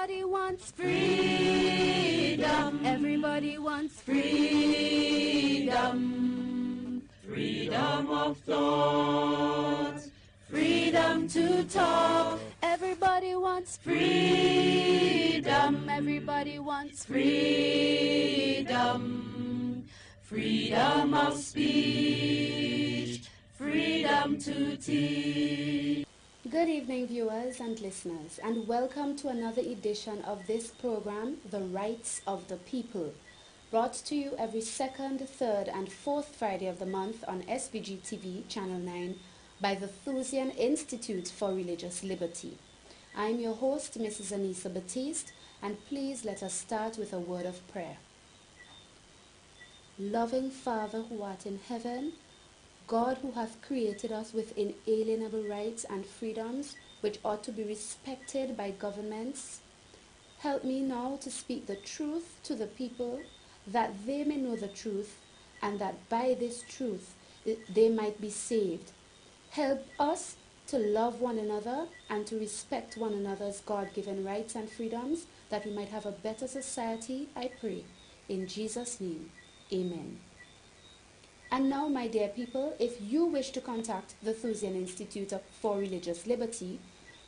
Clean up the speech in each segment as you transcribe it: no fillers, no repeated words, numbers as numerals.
Everybody wants freedom. Everybody wants freedom. Freedom of thought. Freedom to talk. Everybody wants freedom. Everybody wants freedom. Freedom of speech. Freedom to teach. Good evening, viewers and listeners, and welcome to another edition of this program, The Rights of the People, brought to you every second, third, and fourth Friday of the month on SVG TV, Channel 9, by the Thusian Institute for Religious Liberty. I'm your host, Mrs. Anissa Batiste, and please let us start with a word of prayer. Loving Father who art in heaven, God who hath created us with inalienable rights and freedoms which ought to be respected by governments, help me now to speak the truth to the people, that they may know the truth, and that by this truth they might be saved. Help us to love one another and to respect one another's God-given rights and freedoms, that we might have a better society, I pray. In Jesus' name, amen. And now, my dear people, if you wish to contact the Thusian Institute for Religious Liberty,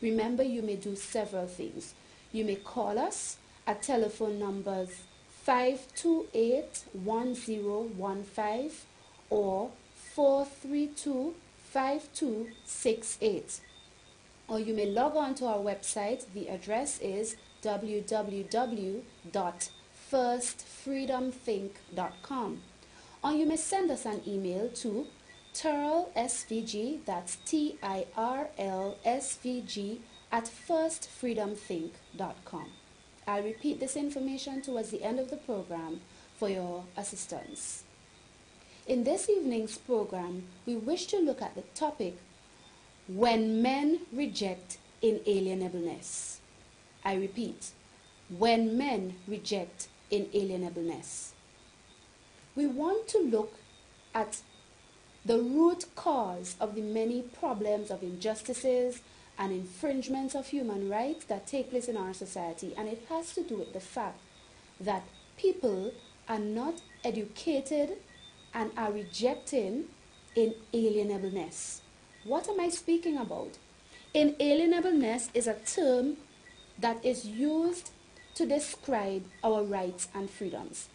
remember you may do several things. You may call us at telephone numbers 528-1015 or 432-5268. Or you may log on to our website. The address is www.firstfreedomthink.com. Or you may send us an email to TIRLSVG, that's TIRLSVG, at firstfreedomthink.com. I'll repeat this information towards the end of the program for your assistance. In this evening's program, we wish to look at the topic, when men reject inalienableness. I repeat, when men reject inalienableness. We want to look at the root cause of the many problems of injustices and infringements of human rights that take place in our society, and it has to do with the fact that people are not educated and are rejecting inalienableness. What am I speaking about? Inalienableness is a term that is used to describe our rights and freedoms.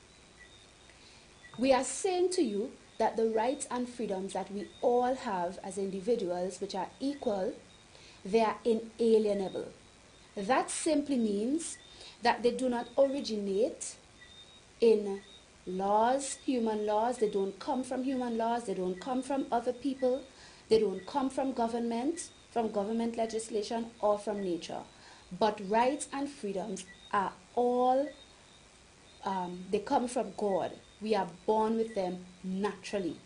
We are saying to you that the rights and freedoms that we all have as individuals, which are equal, they are inalienable. That simply means that they do not originate in laws, human laws. They don't come from human laws. They don't come from other people. They don't come from government legislation, or from nature. But rights and freedoms are all, they come from God. We are born with them naturally.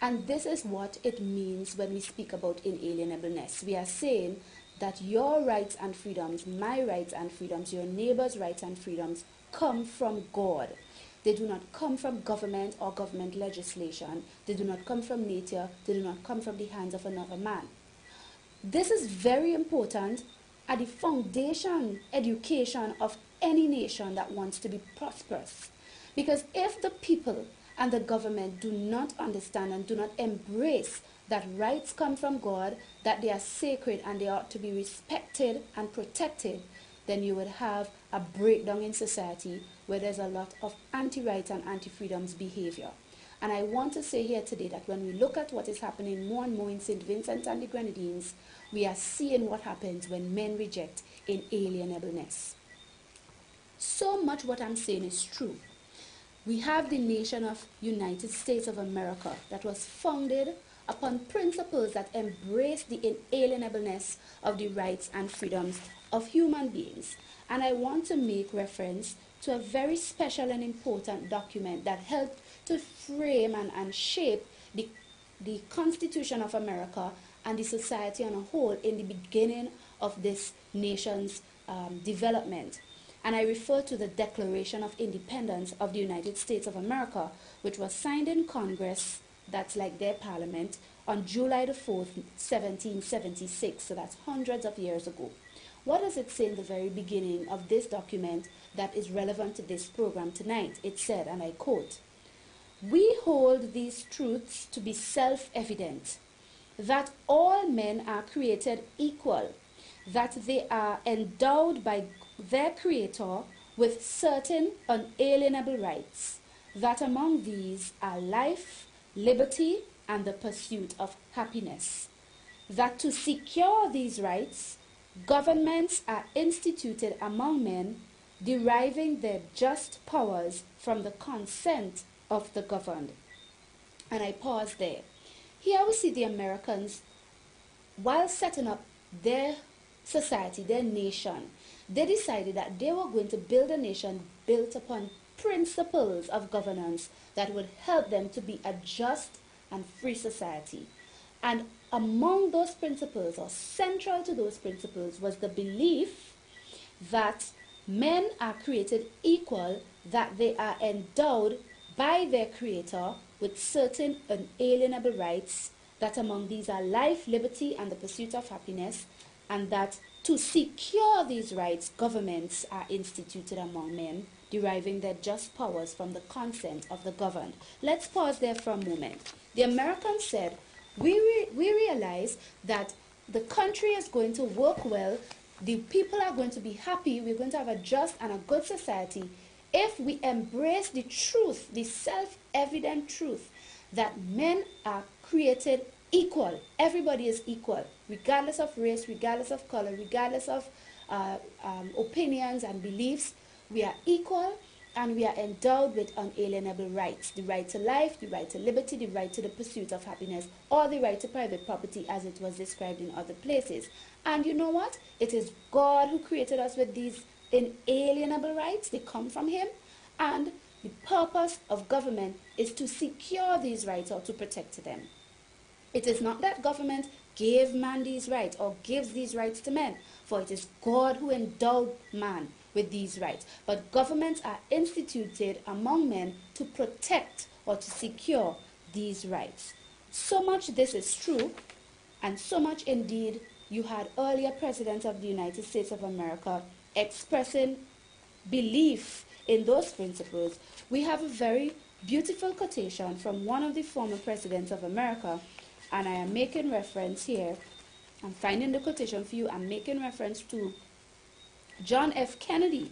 And this is what it means when we speak about inalienableness. We are saying that your rights and freedoms, my rights and freedoms, your neighbor's rights and freedoms come from God. They do not come from government or government legislation. They do not come from nature. They do not come from the hands of another man. This is very important at the foundation, education of any nation that wants to be prosperous. Because if the people and the government do not understand and do not embrace that rights come from God, that they are sacred and they ought to be respected and protected, then you would have a breakdown in society where there's a lot of anti-rights and anti-freedoms behavior. And I want to say here today that when we look at what is happening more and more in St. Vincent and the Grenadines, we are seeing what happens when men reject inalienableness. So much what I'm saying is true. We have the nation of United States of America that was founded upon principles that embrace the inalienableness of the rights and freedoms of human beings. And I want to make reference to a very special and important document that helped to frame and shape the Constitution of America and the society on a whole in the beginning of this nation's development. And I refer to the Declaration of Independence of the United States of America, which was signed in Congress, that's like their parliament, on July the 4th, 1776, so that's hundreds of years ago. What does it say in the very beginning of this document that is relevant to this program tonight? It said, and I quote, "We hold these truths to be self-evident, that all men are created equal, that they are endowed by their Creator with certain unalienable rights, that among these are life, liberty, and the pursuit of happiness, that to secure these rights, governments are instituted among men, deriving their just powers from the consent of the governed." And I pause there. Here we see the Americans, while setting up their society, their nation, they decided that they were going to build a nation built upon principles of governance that would help them to be a just and free society. And among those principles, or central to those principles, was the belief that men are created equal, that they are endowed by their Creator with certain unalienable rights, that among these are life, liberty, and the pursuit of happiness, and that to secure these rights, governments are instituted among men, deriving their just powers from the consent of the governed. Let's pause there for a moment. The Americans said, we realize that the country is going to work well, the people are going to be happy, we're going to have a just and a good society if we embrace the truth, the self-evident truth, that men are created equal. Everybody is equal, regardless of race, regardless of color, regardless of opinions and beliefs. We are equal, and we are endowed with unalienable rights. The right to life, the right to liberty, the right to the pursuit of happiness, or the right to private property as it was described in other places. And you know what? It is God who created us with these inalienable rights. They come from Him. And the purpose of government is to secure these rights or to protect them. It is not that government gave man these rights or gives these rights to men, for it is God who endowed man with these rights. But governments are instituted among men to protect or to secure these rights. So much this is true, and so much indeed you had earlier presidents of the United States of America expressing belief in those principles. We have a very beautiful quotation from one of the former presidents of America, and I am making reference here. I'm finding the quotation for you. I'm making reference to John F. Kennedy,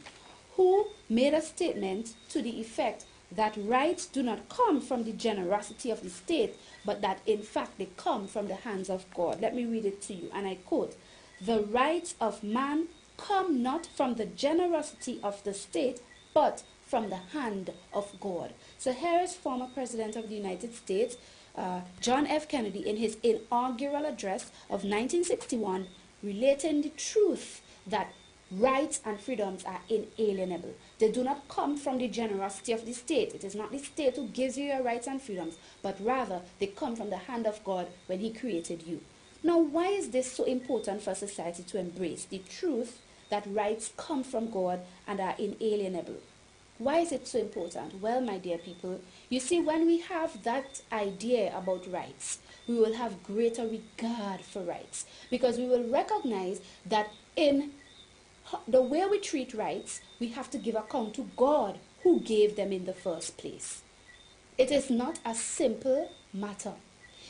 who made a statement to the effect that rights do not come from the generosity of the state, but that in fact they come from the hands of God. Let me read it to you, and I quote, "The rights of man come not from the generosity of the state, but from the hand of God." So here is former President of the United States, John F. Kennedy, in his inaugural address of 1961, relating the truth that rights and freedoms are inalienable. They do not come from the generosity of the state. It is not the state who gives you your rights and freedoms, but rather they come from the hand of God when He created you. Now, why is this so important for society to embrace? The truth that rights come from God and are inalienable. Why is it so important? Well, my dear people, you see, when we have that idea about rights, we will have greater regard for rights, because we will recognize that in the way we treat rights, we have to give account to God who gave them in the first place. It is not a simple matter.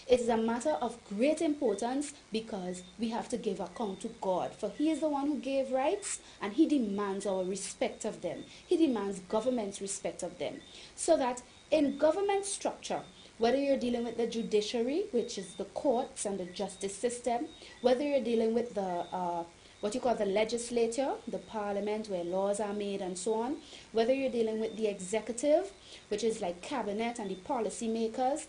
It is a matter of great importance, because we have to give account to God, for He is the one who gave rights, and He demands our respect of them. He demands government's respect of them. So that in government structure, whether you're dealing with the judiciary, which is the courts and the justice system, whether you're dealing with the what you call the legislature, the parliament where laws are made and so on, whether you're dealing with the executive, which is like cabinet and the policy makers,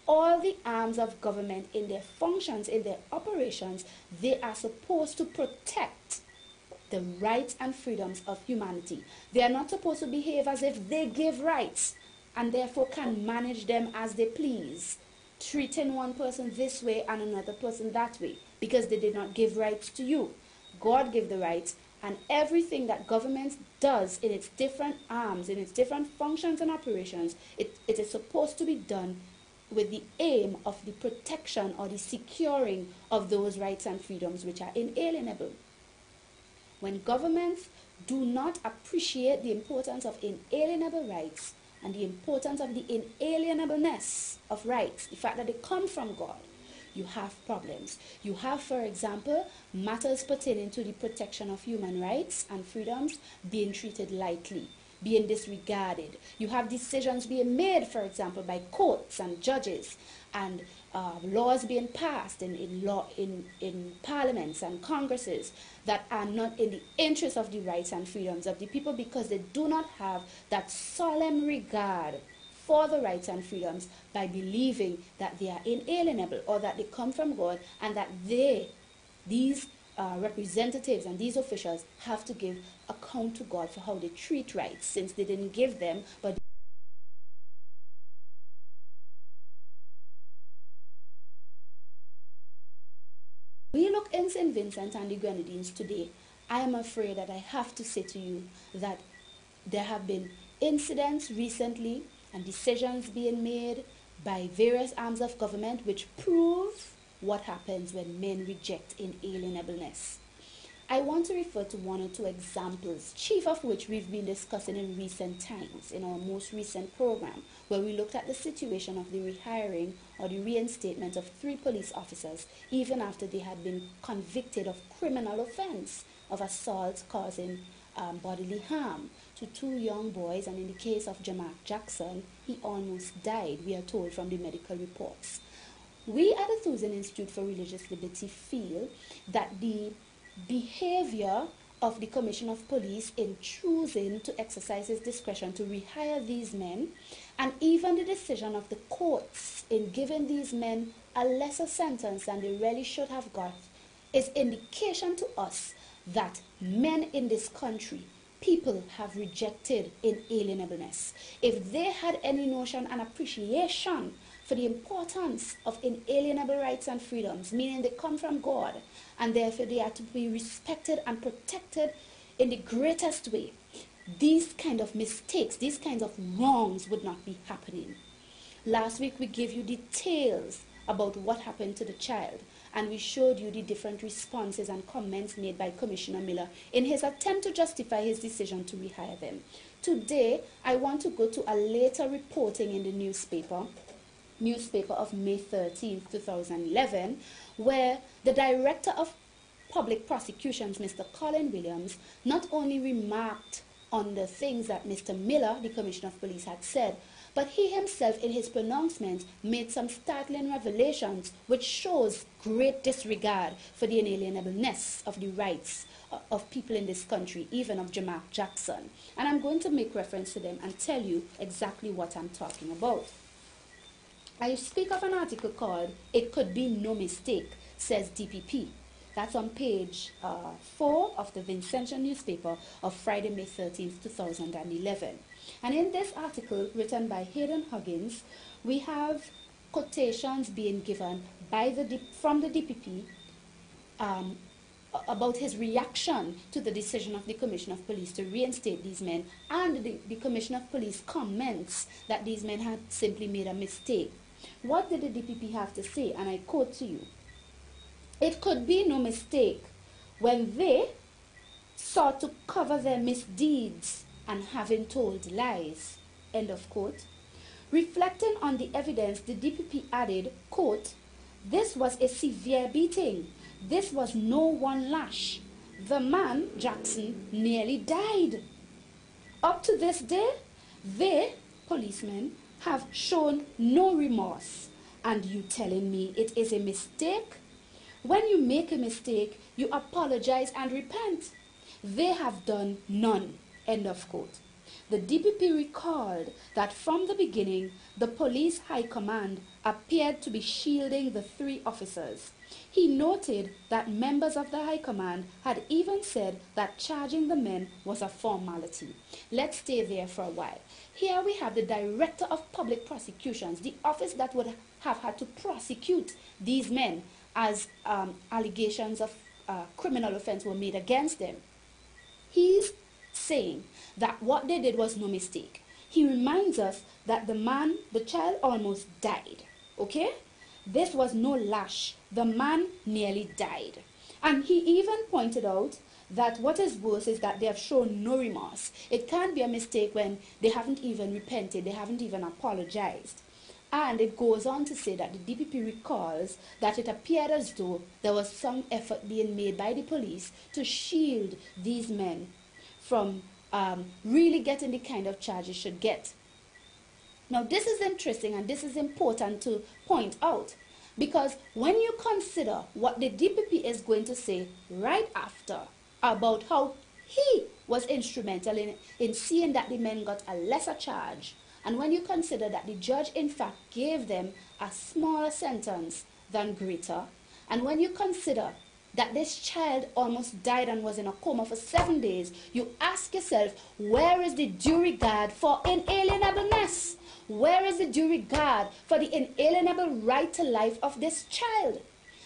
all the arms of government in their functions, in their operations, they are supposed to protect the rights and freedoms of humanity. They are not supposed to behave as if they give rights and therefore can manage them as they please, treating one person this way and another person that way, because they did not give rights to you. God gave the rights, and everything that government does in its different arms, in its different functions and operations, it is supposed to be done with the aim of the protection or the securing of those rights and freedoms which are inalienable. when governments do not appreciate the importance of inalienable rights and the importance of the inalienableness of rights, the fact that they come from God, you have problems. You have, for example, matters pertaining to the protection of human rights and freedoms being treated lightly, being disregarded. You have decisions being made, for example, by courts and judges, and laws being passed in parliaments and congresses that are not in the interest of the rights and freedoms of the people, because they do not have that solemn regard for the rights and freedoms by believing that they are inalienable or that they come from God, and that these representatives and these officials have to give account to God for how they treat rights, since they didn't give them, but we look in St. Vincent and the Grenadines today. I am afraid that I have to say to you that there have been incidents recently and decisions being made by various arms of government which prove what happens when men reject inalienableness. I want to refer to one or two examples, chief of which we've been discussing in recent times in our most recent program, where we looked at the situation of the rehiring or the reinstatement of 3 police officers even after they had been convicted of criminal offense of assault causing bodily harm to 2 young boys, and in the case of Jackson, he almost died, we are told from the medical reports. We at the Thusian Institute for Religious Liberty feel that the behavior of the Commissioner of Police in choosing to exercise his discretion to rehire these men, and even the decision of the courts in giving these men a lesser sentence than they really should have got, is indication to us that men in this country, people have rejected inalienableness. If they had any notion and appreciation for the importance of inalienable rights and freedoms, meaning they come from God, and therefore they are to be respected and protected in the greatest way, these kind of mistakes, these kinds of wrongs would not be happening. Last week we gave you details about what happened to the child, and we showed you the different responses and comments made by Commissioner Miller in his attempt to justify his decision to rehire them. Today, I want to go to a later reporting in the newspaper of May 13, 2011, where the Director of Public Prosecutions, Mr. Colin Williams, not only remarked on the things that Mr. Miller, the Commissioner of Police, had said, but he himself in his pronouncement made some startling revelations which shows great disregard for the inalienableness of the rights of people in this country, even of Jackson. And I'm going to make reference to them and tell you exactly what I'm talking about. I speak of an article called "It Could Be No Mistake," says DPP. That's on page 4 of the Vincentian newspaper of Friday, May 13th, 2011. And in this article written by Hayden Huggins, we have quotations being given by from the DPP about his reaction to the decision of the Commissioner of Police to reinstate these men, and the Commissioner of Police comments that these men had simply made a mistake. What did the DPP have to say? And I quote to you: "It could be no mistake when they sought to cover their misdeeds and having told lies." End of quote. Reflecting on the evidence, the DPP added, quote, "This was a severe beating. This was no one lash. The man, Jackson, nearly died. Up to this day, they, policemen, have shown no remorse. And you telling me it is a mistake? When you make a mistake, you apologize and repent. They have done none." End of quote. The DPP recalled that from the beginning, the police high command appeared to be shielding the 3 officers. He noted that members of the high command had even said that charging the men was a formality. Let's stay there for a while. Here we have the Director of Public Prosecutions, the office that would have had to prosecute these men as allegations of criminal offense were made against them. He's saying that what they did was no mistake. He reminds us that the child almost died, okay? This was no lash. The man nearly died. And he even pointed out that what is worse is that they have shown no remorse. It can't be a mistake when they haven't even repented, they haven't even apologized. And it goes on to say that the DPP recalls that it appeared as though there was some effort being made by the police to shield these men from really getting the kind of charge they should get. Now, this is interesting and this is important to point out, because when you consider what the DPP is going to say right after about how he was instrumental in seeing that the men got a lesser charge, and when you consider that the judge in fact gave them a smaller sentence than greater, and when you consider that this child almost died and was in a coma for 7 days, you ask yourself, where is the due regard for inalienableness? Where is the due regard for the inalienable right to life of this child?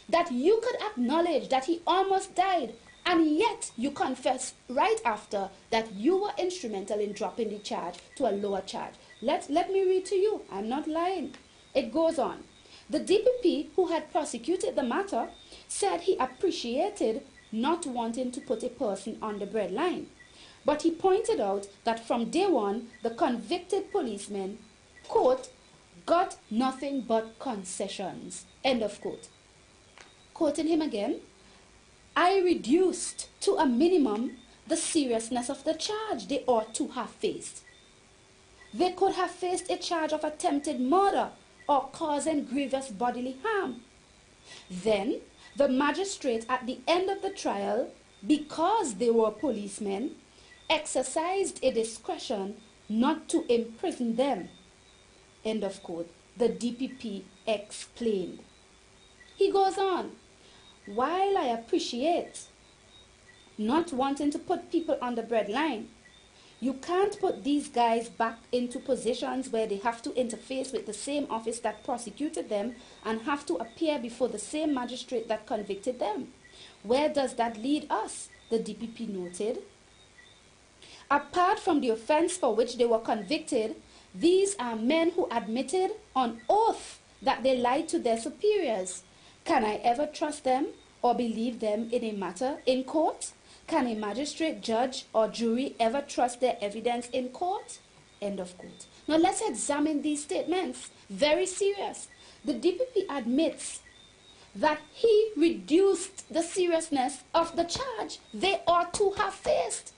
That you could acknowledge that he almost died, and yet you confess right after that you were instrumental in dropping the charge to a lower charge. Let me read to you. I'm not lying. It goes on. The DPP, who had prosecuted the matter, said he appreciated not wanting to put a person on the breadline. But he pointed out that from day one, the convicted policemen, quote, got nothing but concessions, end of quote. Quoting him again, I reduced to a minimum the seriousness of the charge they ought to have faced. They could have faced a charge of attempted murder or causing grievous bodily harm. Then, the magistrate at the end of the trial, because they were policemen, exercised a discretion not to imprison them. End of quote. The DPP explained. He goes on, while I appreciate not wanting to put people on the breadline, you can't put these guys back into positions where they have to interface with the same office that prosecuted them and have to appear before the same magistrate that convicted them. Where does that lead us? The DPP noted. Apart from the offense for which they were convicted, these are men who admitted on oath that they lied to their superiors. Can I ever trust them or believe them in a matter in court? Can a magistrate, judge, or jury ever trust their evidence in court? End of quote. Now let's examine these statements. Very serious. The DPP admits that he reduced the seriousness of the charge they ought to have faced.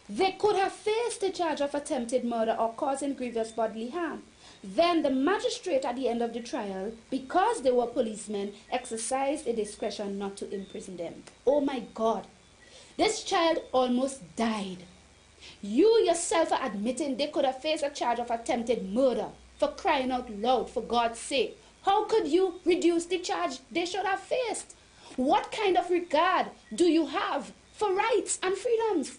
They could have faced the charge of attempted murder or causing grievous bodily harm. Then the magistrate at the end of the trial, because they were policemen, exercised a discretion not to imprison them. Oh my God. This child almost died. You yourself are admitting they could have faced a charge of attempted murder. For crying out loud, for God's sake. How could you reduce the charge they should have faced? What kind of regard do you have for rights and freedoms?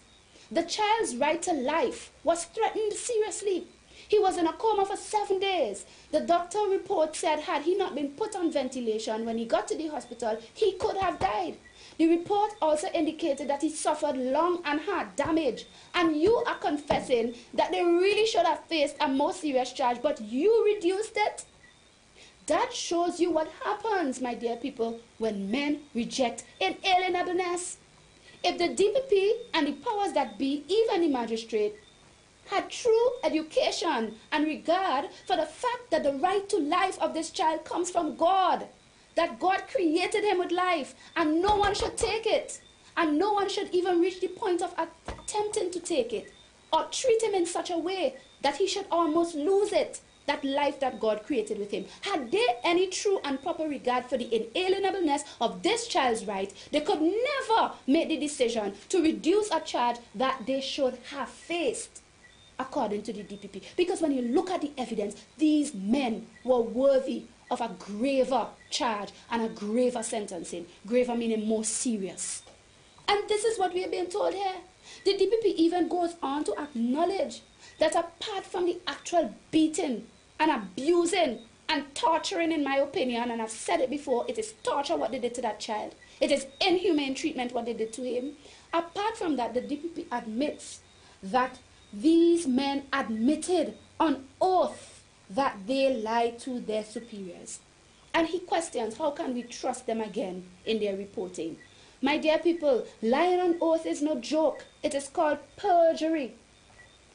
The child's right to life was threatened seriously. He was in a coma for 7 days. The doctor report said had he not been put on ventilation when he got to the hospital, he could have died. The report also indicated that he suffered lung and heart damage. And you are confessing that they really should have faced a more serious charge, but you reduced it? That shows you what happens, my dear people, when men reject inalienableness. If the DPP and the powers that be, even the magistrate, had true education and regard for the fact that the right to life of this child comes from God, that God created him with life, and no one should take it, and no one should even reach the point of attempting to take it, or treat him in such a way that he should almost lose it, that life that God created with him. Had they any true and proper regard for the inalienableness of this child's right, they could never make the decision to reduce a charge that they should have faced, according to the DPP. Because when you look at the evidence, these men were worthy of a graver charge and a graver sentencing. Graver meaning more serious. And this is what we are being told here. The DPP even goes on to acknowledge that apart from the actual beating and abusing and torturing, in my opinion, and I've said it before, it is torture what they did to that child. It is inhumane treatment what they did to him. Apart from that, the DPP admits that these men admitted on oath that they lied to their superiors. And he questions, how can we trust them again in their reporting? My dear people, lying on oath is no joke. It is called perjury.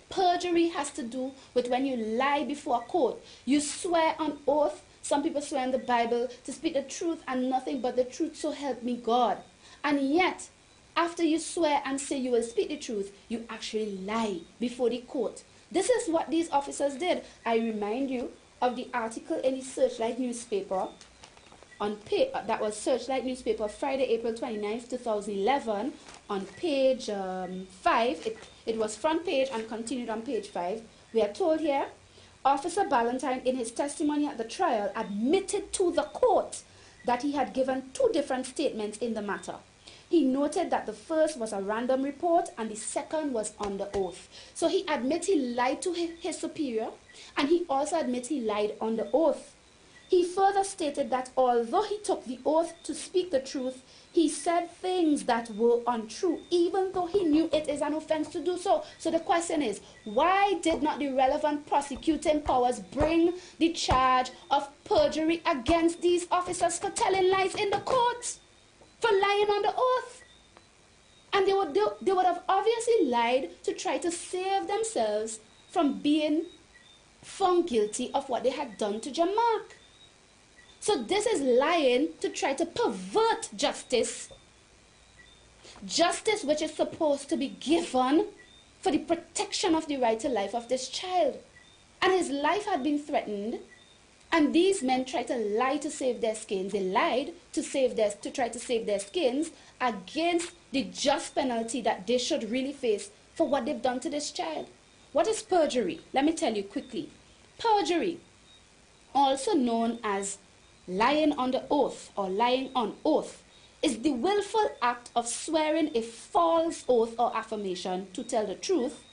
Perjury has to do with when you lie before a court. You swear on oath. Some people swear in the Bible to speak the truth and nothing but the truth, so help me God. And yet, after you swear and say you will speak the truth, you actually lie before the court. This is what these officers did. I remind you of the article in the Searchlight newspaper that was Searchlight newspaper, Friday, April 29th, 2011, on page 5. It was front page and continued on page 5. We are told here, Officer Ballantyne, in his testimony at the trial, admitted to the court that he had given 2 different statements in the matter. He noted that the first was a random report and the second was under oath. So he admits he lied to his superior, and he also admits he lied under oath. He further stated that although he took the oath to speak the truth, he said things that were untrue, even though he knew it is an offense to do so. So the question is, why did not the relevant prosecuting powers bring the charge of perjury against these officers for telling lies in the court, for lying on the oath? And they would have obviously lied to try to save themselves from being found guilty of what they had done to Jamark. So this is lying to try to pervert justice. Justice which is supposed to be given for the protection of the right to life of this child. And his life had been threatened, and these men tried to lie to save their skins. They lied to try to save their skins against the just penalty that they should really face for what they've done to this child. What is perjury? Let me tell you quickly. Perjury, also known as lying on the oath or lying on oath, is the willful act of swearing a false oath or affirmation to tell the truth,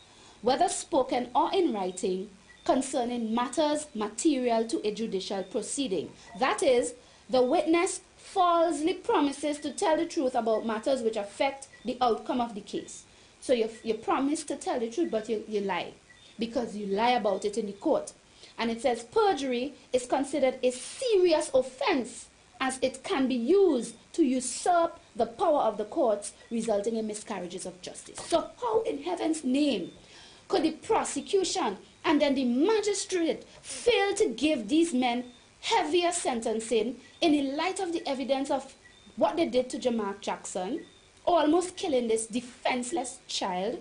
whether spoken or in writing, concerning matters material to a judicial proceeding. That is, the witness falsely promises to tell the truth about matters which affect the outcome of the case. So you promise to tell the truth, but you lie, because you lie about it in the court. And it says perjury is considered a serious offense, as it can be used to usurp the power of the courts, resulting in miscarriages of justice. So how in heaven's name could the prosecution and then the magistrate fail to give these men heavier sentencing in the light of the evidence of what they did to Jamark Jackson, almost killing this defenseless child,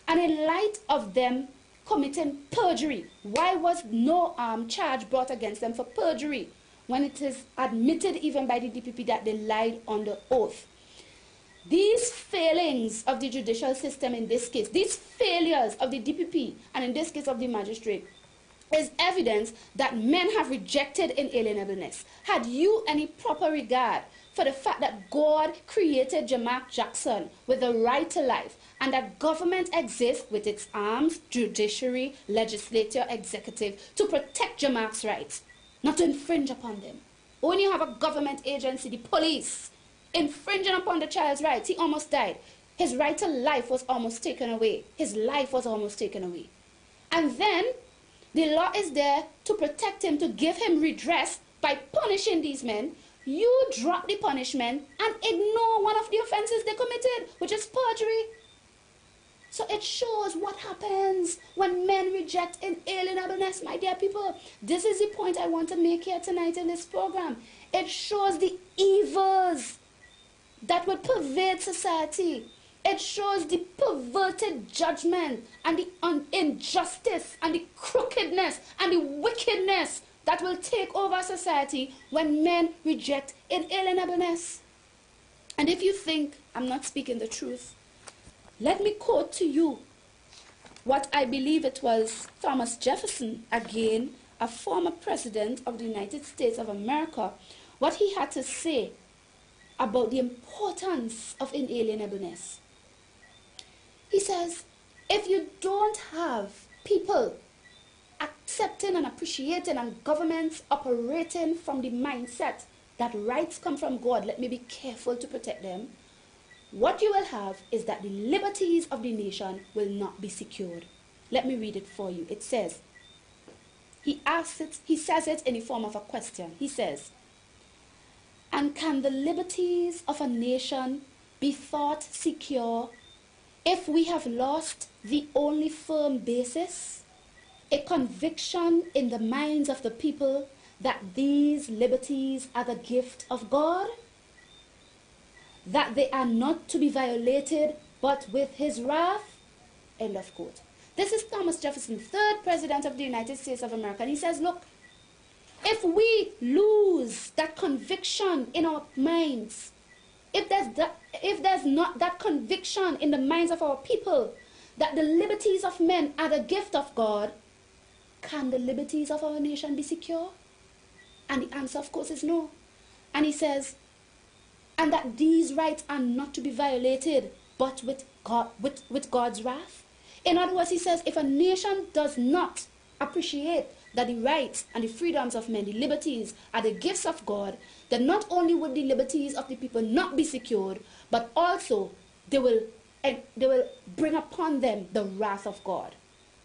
and in light of them committing perjury? Why was no charge brought against them for perjury when it is admitted even by the DPP that they lied under oath? These failings of the judicial system in this case, these failures of the DPP, and in this case of the magistrate, is evidence that men have rejected inalienableness. Had you any proper regard for the fact that God created Jamark Jackson with the right to life, and that government exists with its arms, judiciary, legislature, executive, to protect Jamark's rights, not to infringe upon them. When you have a government agency, the police, infringing upon the child's rights, he almost died. His right to life was almost taken away. His life was almost taken away. And then the law is there to protect him, to give him redress by punishing these men. You drop the punishment and ignore one of the offenses they committed, which is perjury. So it shows what happens when men reject inalienableness, my dear people. This is the point I want to make here tonight in this program. It shows the evils that would pervade society. It shows the perverted judgment and the injustice and the crookedness and the wickedness that will take over society when men reject inalienableness. And if you think I'm not speaking the truth, let me quote to you what I believe it was Thomas Jefferson, again, a former president of the United States of America, what he had to say about the importance of inalienableness. He says, if you don't have people accepting and appreciating and governments operating from the mindset that rights come from God, let me be careful to protect them, what you will have is that the liberties of the nation will not be secured. Let me read it for you. It says, he says it in the form of a question. He says, and can the liberties of a nation be thought secure if we have lost the only firm basis, a conviction in the minds of the people that these liberties are the gift of God, that they are not to be violated but with his wrath? End of quote. This is Thomas Jefferson, third president of the United States of America. And he says, look, if we lose that conviction in our minds, if there's not that conviction in the minds of our people that the liberties of men are the gift of God, can the liberties of our nation be secure? And the answer, of course, is no. And he says, and that these rights are not to be violated, but with God's wrath. In other words, he says, if a nation does not appreciate that the rights and the freedoms of men, the liberties, are the gifts of God, then not only would the liberties of the people not be secured, but also they will bring upon them the wrath of God.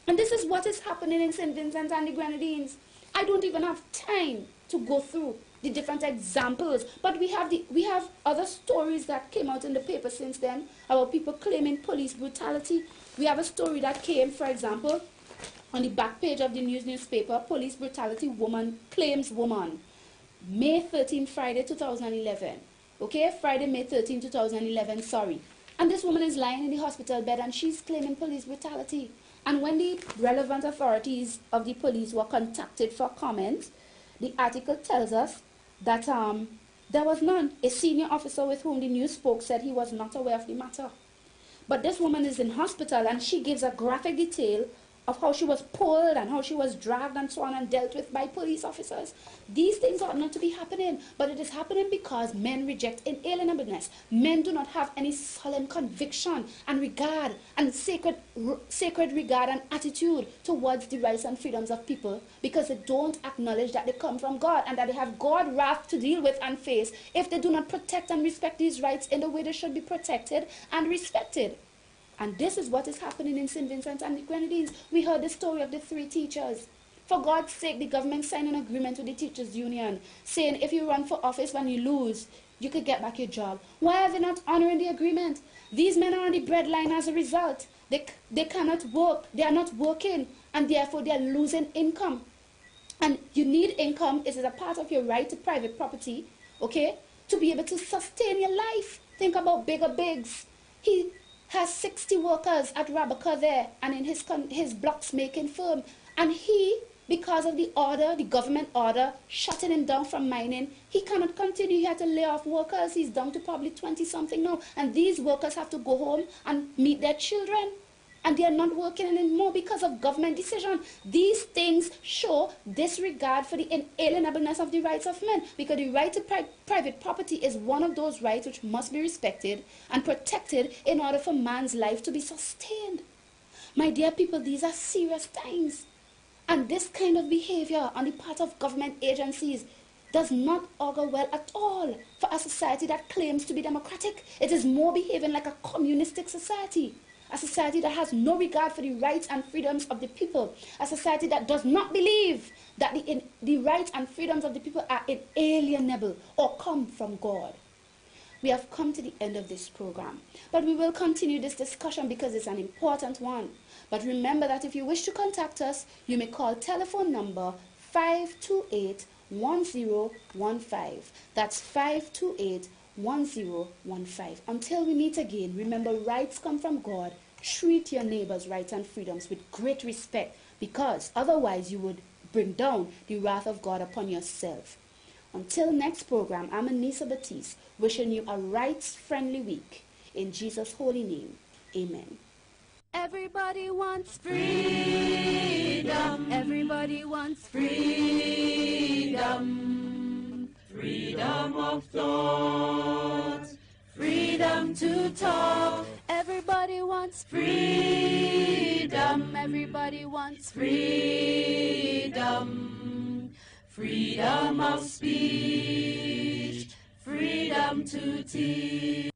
And this is what is happening in St. Vincent and the Grenadines. I don't even have time to go through the different examples, but we have other stories that came out in the paper since then about people claiming police brutality. We have a story that came, for example, on the back page of the newspaper, police brutality, woman claims woman. May 13, Friday 2011. Okay, Friday, May 13, 2011, sorry. And this woman is lying in the hospital bed and she's claiming police brutality. And when the relevant authorities of the police were contacted for comment, the article tells us that there was none. A senior officer with whom the news spoke said he was not aware of the matter. But this woman is in hospital and she gives a graphic detail of how she was pulled and how she was dragged and so on and dealt with by police officers. These things ought not to be happening, but it is happening because men reject inalienableness. Men do not have any solemn conviction and regard and sacred regard and attitude towards the rights and freedoms of people, because they don't acknowledge that they come from God and that they have God's wrath to deal with and face if they do not protect and respect these rights in the way they should be protected and respected. And this is what is happening in St. Vincent and the Grenadines. We heard the story of the 3 teachers. For God's sake, the government signed an agreement with the teachers' union saying if you run for office when you lose, you could get back your job. Why are they not honoring the agreement? These men are on the breadline as a result. They cannot work. They are not working, and therefore they are losing income. And you need income. It is a part of your right to private property, okay, to be able to sustain your life. Think about Bigger Biggs. He has 60 workers at Rabaka there and in his blocks making firm. And he, because of the order, the government order, shutting him down from mining, he cannot continue. He had to lay off workers. He's down to probably 20-something now. And these workers have to go home and meet their children. And they are not working anymore because of government decision. These things show disregard for the inalienableness of the rights of men, because the right to private property is one of those rights which must be respected and protected in order for man's life to be sustained. My dear people, these are serious times. And this kind of behavior on the part of government agencies does not augur well at all for a society that claims to be democratic. It is more behaving like a communistic society. A society that has no regard for the rights and freedoms of the people. A society that does not believe that the rights and freedoms of the people are inalienable or come from God. We have come to the end of this program, but we will continue this discussion because it's an important one. But remember that if you wish to contact us, you may call telephone number 528-1015. That's 528-1015. Until we meet again, remember, rights come from God. Treat your neighbor's rights and freedoms with great respect, because otherwise you would bring down the wrath of God upon yourself. Until next program, I'm Anissa Batiste, wishing you a rights-friendly week. In Jesus' holy name, amen. Everybody wants freedom. Everybody wants freedom. Freedom of thought. Freedom to talk. Everybody wants freedom. Everybody wants freedom. Freedom of speech. Freedom to teach.